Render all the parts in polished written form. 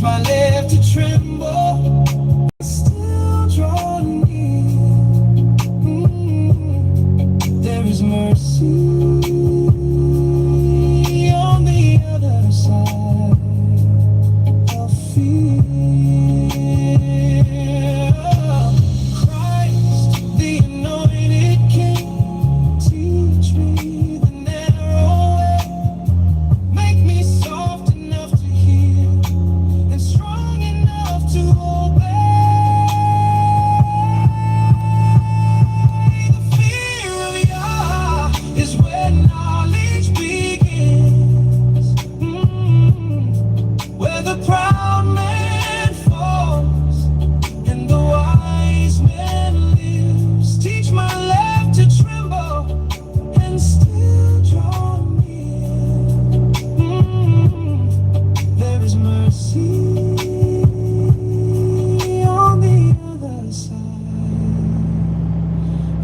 my left to tremble, still draw near. There is mercy on the other side of fear. Christ, the anointed King, teach me the narrow way. Make me soft enough to hear and strong enough to obey. The fear of Yah is where knowledge begins. Where the proud man falls and the wise man lives. Teach my left to tremble and still draw near. There is mercy on the other side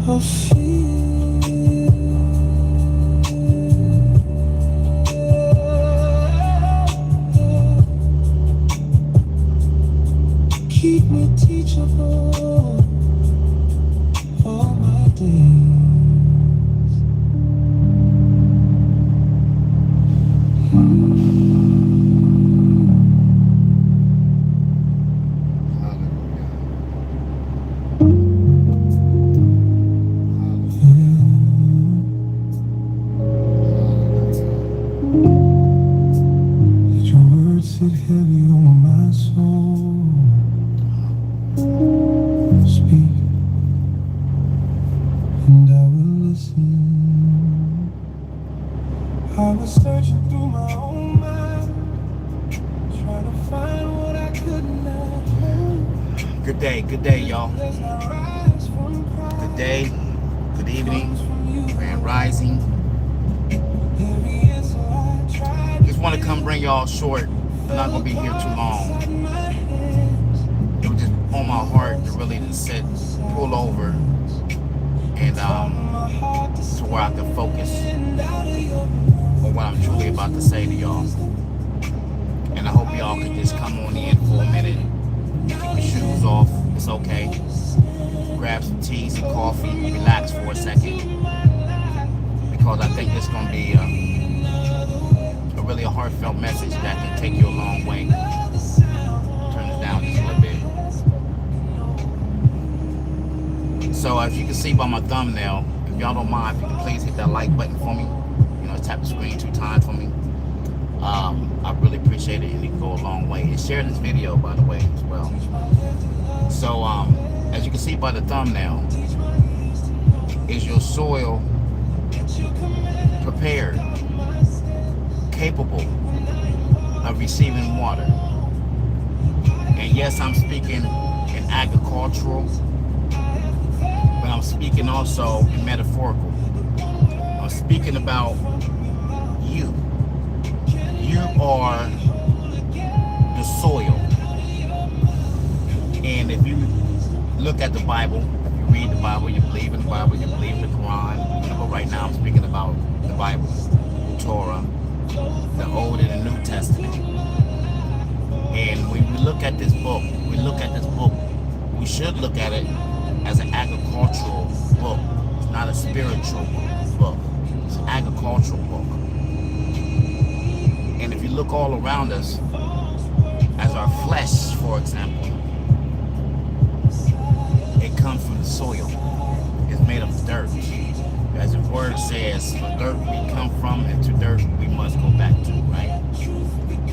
of fear. Keep me teachable all my days. Let your words sit heavy on my soul. Speak, and I will listen. I was searching through my own mind, trying to find what I could not hold. Good day, y'all. Does not rise from pride. Good day, good evening, grand rising. Every answer I tried. Just want to come bring y'all short. I'm not gonna be here too long. It was just on my heart to really just sit, pull over, and to where I can focus on what I'm truly about to say to y'all. And I hope y'all can just come on in for a minute, keep your shoes off. It's okay. Grab some tea, some coffee, relax for a second, because I think this is gonna be really a heartfelt message that can take you a long way. Turn it down just a little bit. So as you can see by my thumbnail, if y'all don't mind, if you can please hit that like button for me. You know, tap the screen 2 times for me. I really appreciate it, and it can go a long way. And share this video, by the way, as well. So as you can see by the thumbnail, is your soil prepared, capable of receiving water? And yes, I'm speaking in agricultural, but I'm speaking also in metaphorical. I'm speaking about you. You are the soil. And if you look at the Bible, if you read the Bible, you believe in the Bible, you believe in the Quran, but right now I'm speaking about the Bible, Torah, the Old and the New Testament. And when we look at this book, we should look at it as an agricultural book. It's not a spiritual book. It's an agricultural book. And if you look all around us, as our flesh, for example, it comes from the soil. It's made of dirt. As the word says, from dirt we come from, and to dirt we must go back to, right?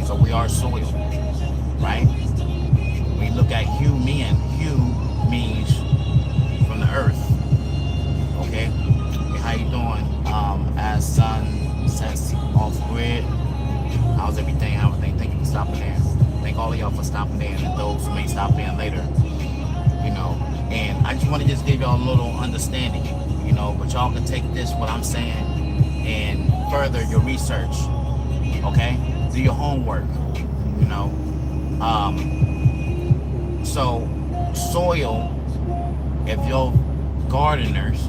So we are soil, right? We look at hue means from the earth, okay? Hey, how you doing? As sun sets off grid, how's everything? Thank you for stopping in. Thank all of y'all for stopping in, and those who may stop in later, you know. And I just want to just give y'all a little understanding, you know, but y'all can take this, what I'm saying, and further your research, okay? Do your homework, you know. So soil, if you're gardeners,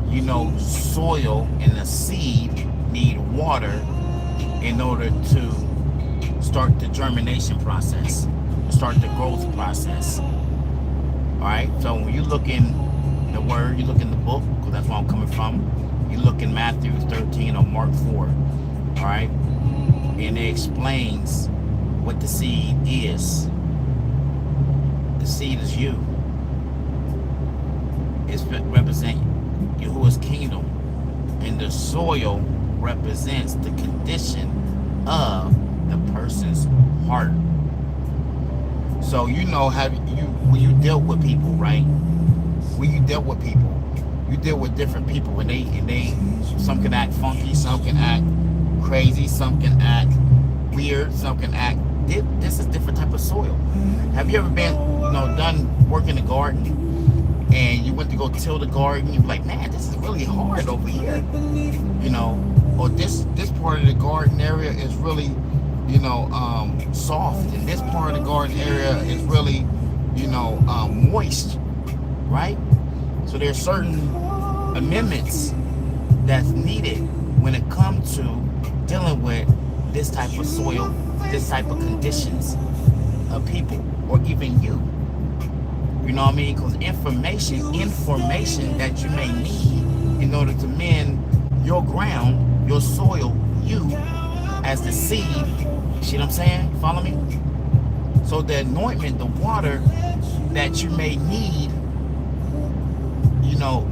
you know soil and the seed need water in order to start the germination process, start the growth process. All right. So when you look in the Word, you look in the book, because that's where I'm coming from. You look in Matthew 13 or Mark 4. All right, and it explains what the seed is. The seed is you. It represents Yahuwah's kingdom, and the soil represents the condition of the person's heart. So you know, when you deal with people, right? When you deal with people, you deal with different people, and they some can act funky, some can act crazy, some can act weird, some can act. This is different type of soil. Have you ever been, done work in the garden, and you went to go till the garden? You're like, man, this is really hard over here, or this part of the garden area is really, soft, and this part of the garden area is really, moist, right? So there's certain amendments that's needed when it comes to dealing with this type of soil, this type of conditions of people, or even you. You know what I mean? Because information that you may need in order to mend your ground, your soil, you as the seed. See what I'm saying? Follow me? So the anointment, the water that you may need,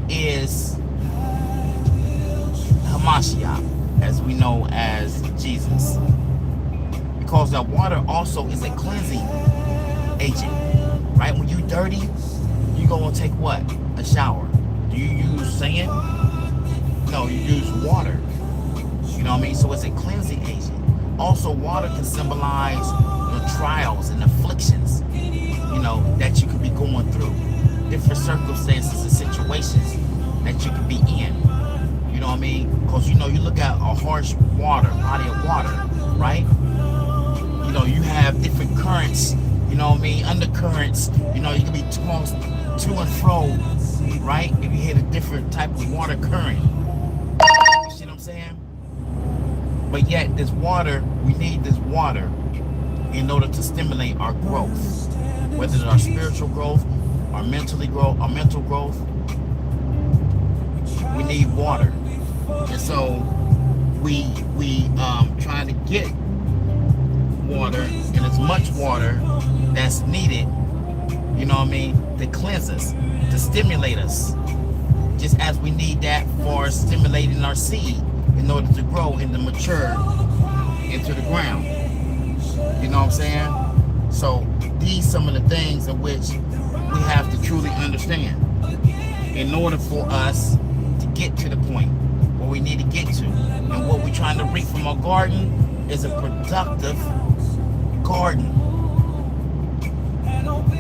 is Hamashiach, as we know as Jesus. Because that water also is a cleansing agent, right? When you dirty, you go and take what? A shower. Do you use sand? No, you use water. You know what I mean? So it's a cleansing agent. Also, water can symbolize the trials and afflictions, that you could be going through. Different circumstances and situations that you could be in. You know what I mean? Because, you look at a harsh body of water, right? You have different currents, undercurrents, you can be tossed to and fro, right? If you hit a different type of water current. You see what I'm saying? But yet this water, we need this water in order to stimulate our growth. Whether it's our spiritual growth, our mental growth, we need water. And so we trying to get water, and as much water that's needed, to cleanse us, to stimulate us, just as we need that for stimulating our seed in order to grow and to mature into the ground. You know what I'm saying? So these some of the things in which we have to truly understand in order for us to get to the point where we need to get to. And what we're trying to reap from our garden is a productive garden.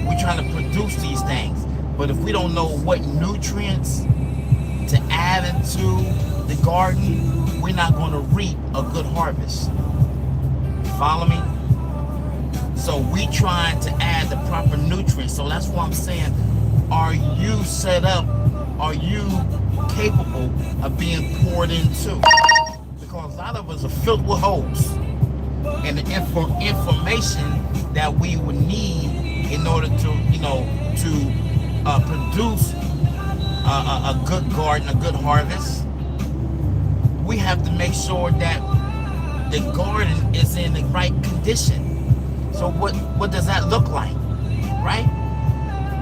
We're trying to produce these things. But if we don't know what nutrients to add into the garden, we're not going to reap a good harvest. Follow me? So we trying to add the proper nutrients. So that's what I'm saying. Are you set up? Are you capable of being poured into? Because a lot of us are filled with holes. And the information that we would need in order to, produce a good garden, a good harvest, we have to make sure that the garden is in the right condition. So what does that look like, right?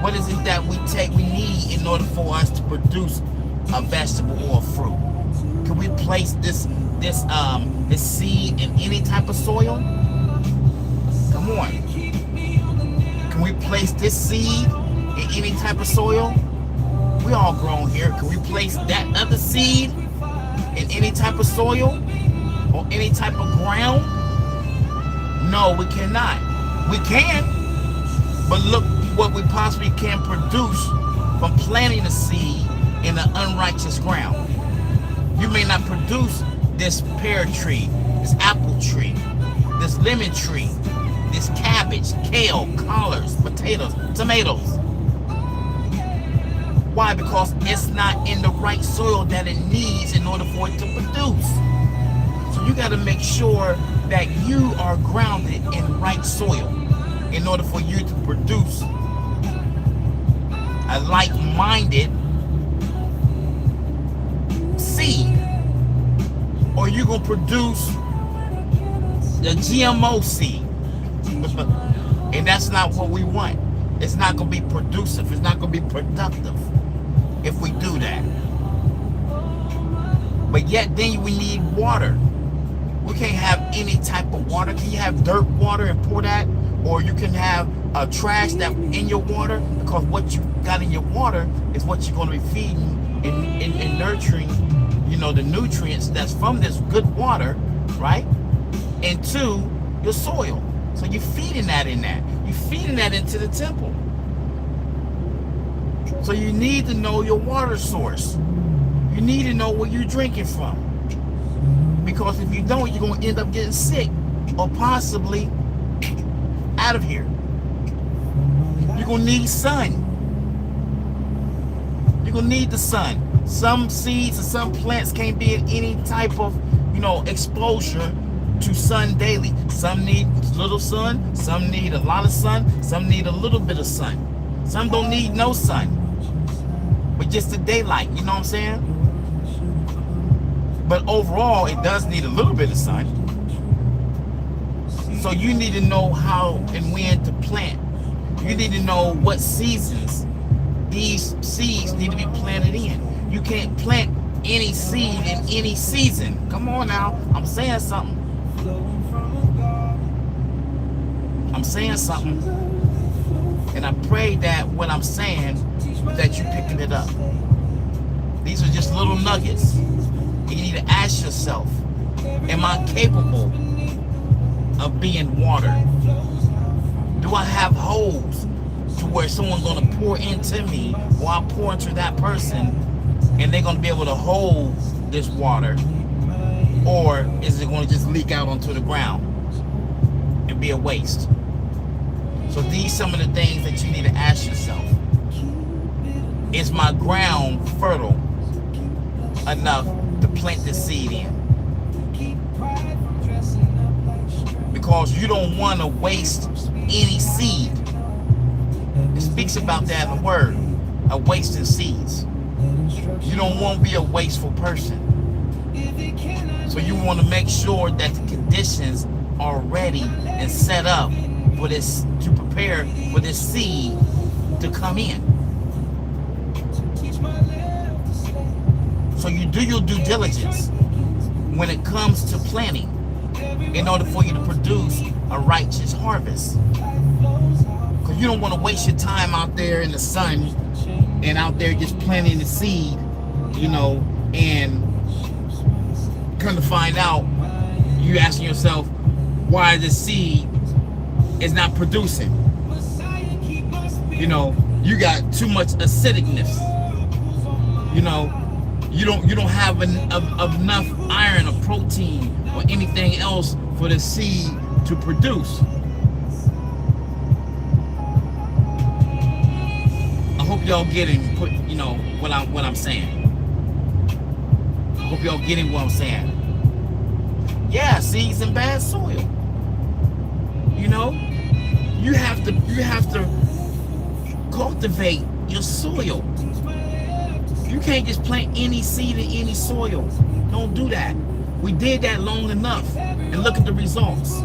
What is it that we need in order for us to produce a vegetable or a fruit? Can we place this seed in any type of soil? Come on. Can we place this seed in any type of soil? We all grown here. Can we place that other seed in any type of soil or any type of ground? No, we cannot. We can, but look what we possibly can produce from planting a seed in an unrighteous ground. You may not produce this pear tree, this apple tree, this lemon tree, this cabbage, kale, collards, potatoes, tomatoes. Why? Because it's not in the right soil that it needs in order for it to produce. So you got to make sure that you are grounded in right soil in order for you to produce a like-minded seed, or you're going to produce the GMO seed. And that's not what we want. It's not going to be producive. It's not going to be productive if we do that. But yet then we need water. We can't have any type of water. Can you have dirt water and pour that? Or you can have trash that in your water, because what you got in your water is what you're going to be feeding and nurturing, you know, the nutrients that's from this good water, right, into your soil. So you're feeding that in that. You're feeding that into the temple. So you need to know your water source. You need to know where you're drinking from. Because if you don't, you're going to end up getting sick or possibly out of here. You're going to need sun. You're going to need the sun. Some seeds and some plants can't be in any type of, you know, exposure to sun daily. Some need little sun, some need a lot of sun, some need a little bit of sun. Some don't need no sun, but just the daylight, you know what I'm saying? But overall, it does need a little bit of sun. So you need to know how and when to plant. You need to know what seasons these seeds need to be planted in. You can't plant any seed in any season. Come on now, I'm saying something. I'm saying something. And I pray that what I'm saying, that you're picking it up. These are just little nuggets. You need to ask yourself, am I capable of being watered? Do I have holes to where someone's going to pour into me, or I'll pour into that person, and they're going to be able to hold this water? Or is it going to just leak out onto the ground and be a waste? So these are some of the things that you need to ask yourself. Is my ground fertile enough to plant the seed in? Because you don't want to waste any seed. It speaks about that in the word, a wasting seeds. You don't want to be a wasteful person. So you want to make sure that the conditions are ready and set up for this, to prepare for this seed to come in. So you do your due diligence when it comes to planting in order for you to produce a righteous harvest. Because you don't want to waste your time out there in the sun and out there just planting the seed, you know, and come to find out, you asking yourself why the seed is not producing. You know, you got too much acidicness. You know, you don't have enough iron or protein or anything else for the seed to produce. I hope y'all getting you know what I'm saying. I hope y'all getting what I'm saying. Yeah, seeds in bad soil. You know, you have to cultivate your soil. You can't just plant any seed in any soil. Don't do that. We did that long enough, and look at the results.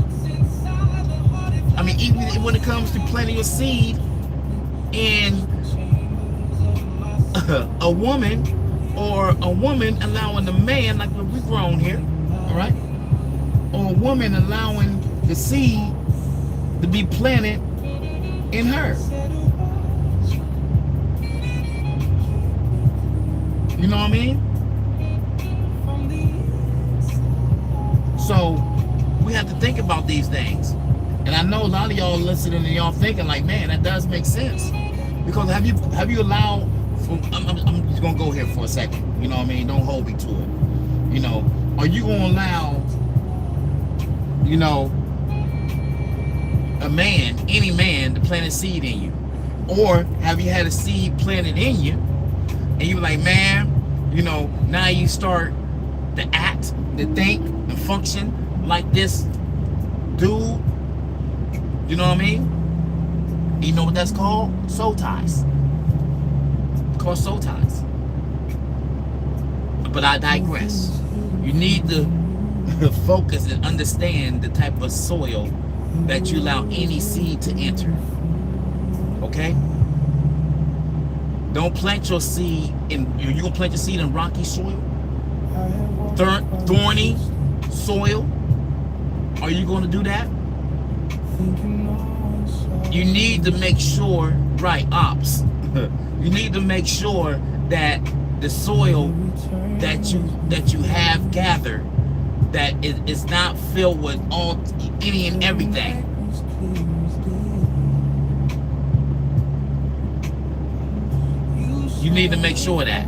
I mean, even when it comes to planting your seed in a woman, or a woman allowing the man, like we've grown here, all right, or a woman allowing the seed to be planted in her. You know what I mean? So we have to think about these things. And I know a lot of y'all listening and y'all thinking like, man, that does make sense. Because have you allowed, I'm just gonna go here for a second, you know what I mean? Don't hold me to it. You know, are you gonna allow, you know, a man, any man, to plant a seed in you? Or have you had a seed planted in you and you were like, man, you know, now you start to act, to think, and function like this dude, you know what I mean? You know what that's called? Soul ties. It's called soul ties. But I digress. You need to focus and understand the type of soil that you allow any seed to enter. Okay? Don't plant your seed in, you're gonna plant your seed in rocky soil, thorny soil. Are you gonna do that? You need to make sure, right, ops. You need to make sure that the soil that you have gathered, that it is not filled with all any and everything. You need to make sure that.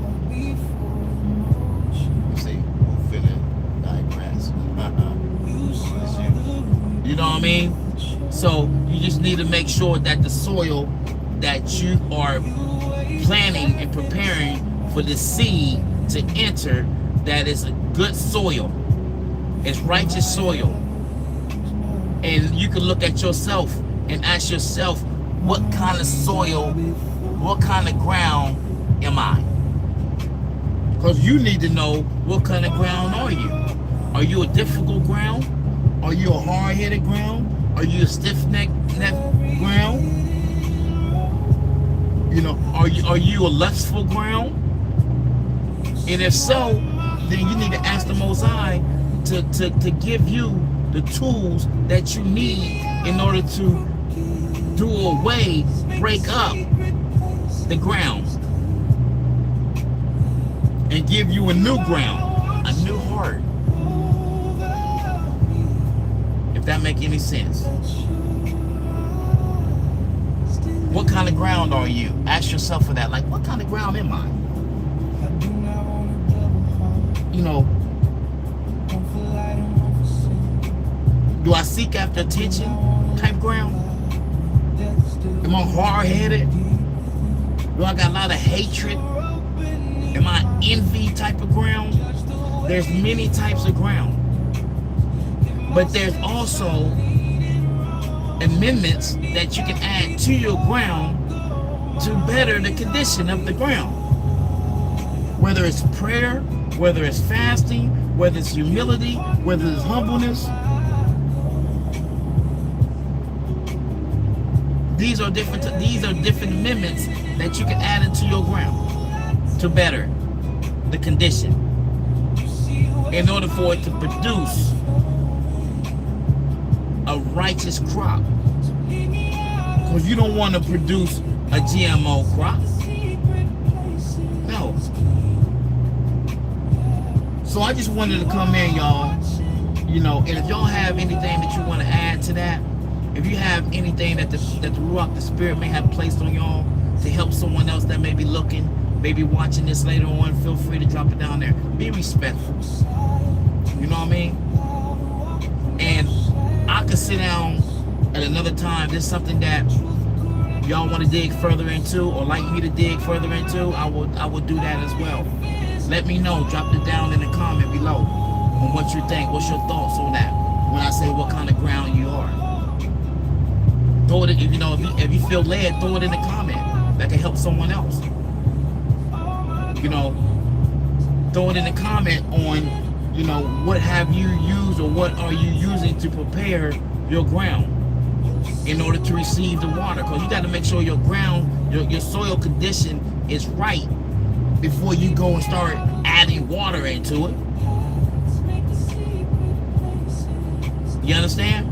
See, we're feeling digress. You know what I mean? So you just need to make sure that the soil that you are planting and preparing for the seed to enter, that is a good soil. It's righteous soil. And you can look at yourself and ask yourself, what kind of soil, what kind of ground am I? Because you need to know what kind of ground are you. Are you a difficult ground? Are you a hard-headed ground? Are you a stiff-necked ground? You know, are you a lustful ground? And if so, then you need to ask the Most High to give you the tools that you need in order to do away, break up the ground, and give you a new ground, a new heart. If that make any sense. What kind of ground are you? Ask yourself for that. Like, what kind of ground am I? You know, do I seek after attention type ground? Am I hard-headed? Do I got a lot of hatred? Am I envy type of ground? There's many types of ground. But there's also amendments that you can add to your ground to better the condition of the ground. Whether it's prayer, whether it's fasting, whether it's humility, whether it's humbleness. These are different amendments that you can add into your ground to better the condition in order for it to produce a righteous crop. Because you don't want to produce a GMO crop. No. So I just wanted to come in, y'all. You know, and if y'all have anything that you want to add to that, if you have anything that the Ruach, the Spirit, may have placed on y'all to help someone else that may be looking, maybe watching this later on, feel free to drop it down there. Be respectful. You know what I mean? And I could sit down at another time. There's something that y'all want to dig further into, or like me to dig further into, I will do that as well. Let me know. Drop it down in the comment below on what you think. What's your thoughts on that? When I say what kind of ground you are, throw it. You know, if you feel led, throw it in the comment. That can help someone else. You know, throw it in the comment on, you know, what have you used or what are you using to prepare your ground in order to receive the water. Because you got to make sure your ground, your soil condition is right before you go and start adding water into it. You understand?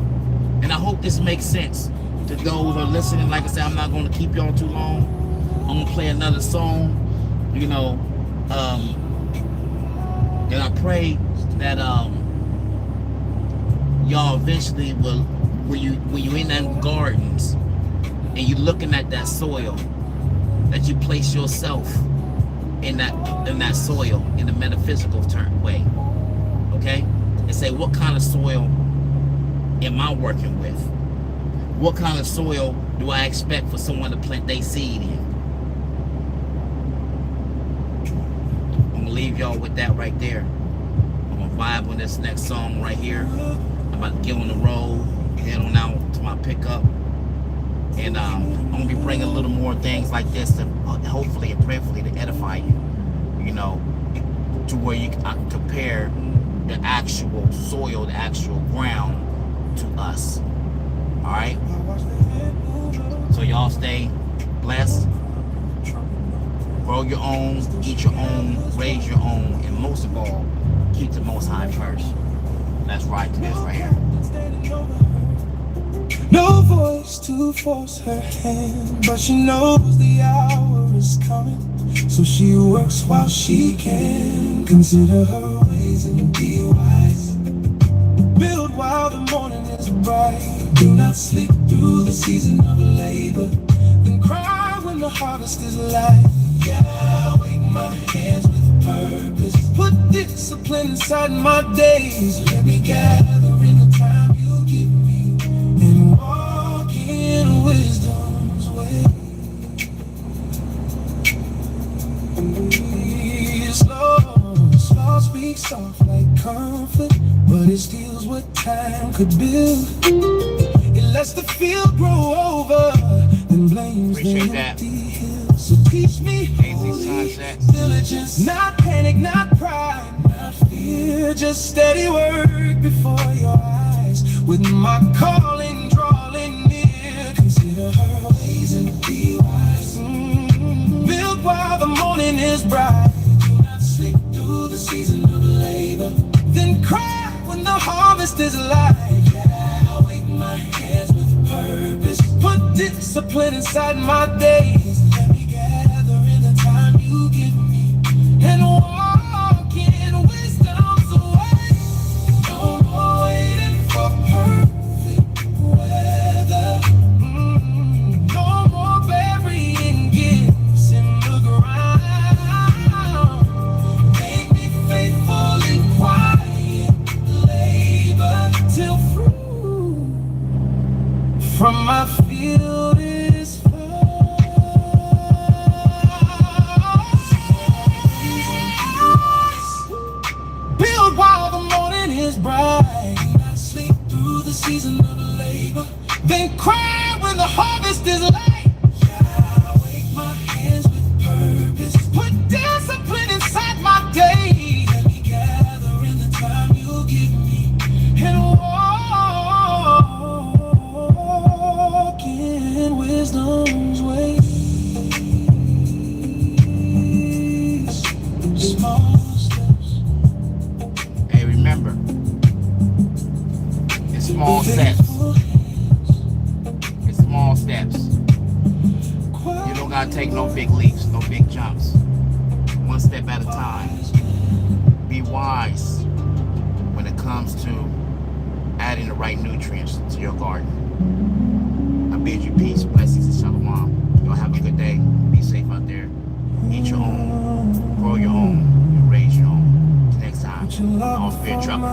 And I hope this makes sense to those who are listening. Like I said, I'm not going to keep y'all too long. I'm going to play another song, you know, and I pray that y'all eventually will, when you in them gardens and you looking at that soil, that you place yourself in that soil in a metaphysical way, okay? And say, what kind of soil am I working with? What kind of soil do I expect for someone to plant their seed in? I'm gonna leave y'all with that right there. I'm gonna vibe on this next song right here. I'm about to get on the road. head on out to my pickup. And I'm gonna be bringing a little more things like this to hopefully and prayerfully to edify you, you know, to where I can compare the actual soil, the actual ground to us. All right. So y'all stay blessed, grow your own, eat your own, raise your own, and most of all, keep the Most High first. Let's ride to this right here. No voice to force her hand, but she knows the hour is coming. So she works while she can. Consider her ways and be wise. Build while the morning is bright. Do not sleep through the season of labor. Then cry when the harvest is light. Yeah, wake my hands with purpose. Put discipline inside my days. Let me gather in the time you give me and walk in wisdom's way. Slow speaks soft like comfort, but it steals what time could build. It lets the field grow over, then blames Appreciate the that. empty hills. So teach me holy diligence, not panic, not pride, not fear, just steady work before your eyes. With my calling drawing near, consider her ways and be wise. Build while the morning is bright. Do not sleep through the season of labor. Then cry when the harvest is light. Yeah, wake my hands with purpose. Put discipline inside my days. Let me gather in the time you give me and walk in wisdom's way. No more waiting for perfect weather. No more burying gifts in the ground. Make me faithful in quiet labor till fruit from my field is found. Build while the morning is bright. Not sleep through the season of labor. Then cry when the harvest is light. Yeah, wake my hands with purpose. Put discipline inside my day. Let me gather in the time you give me and walk in wisdom's ways. Small steps. Hey, remember, it's small steps. It's small steps. You don't gotta take no big leaps, no big jumps. One step at a time. Be wise when it comes to adding the right nutrients to your garden. I bid you peace, blessings, and shalom. Y'all have a good day. Be safe out there. Eat your own, grow your own, and raise your own. Till next time, all fear trouble.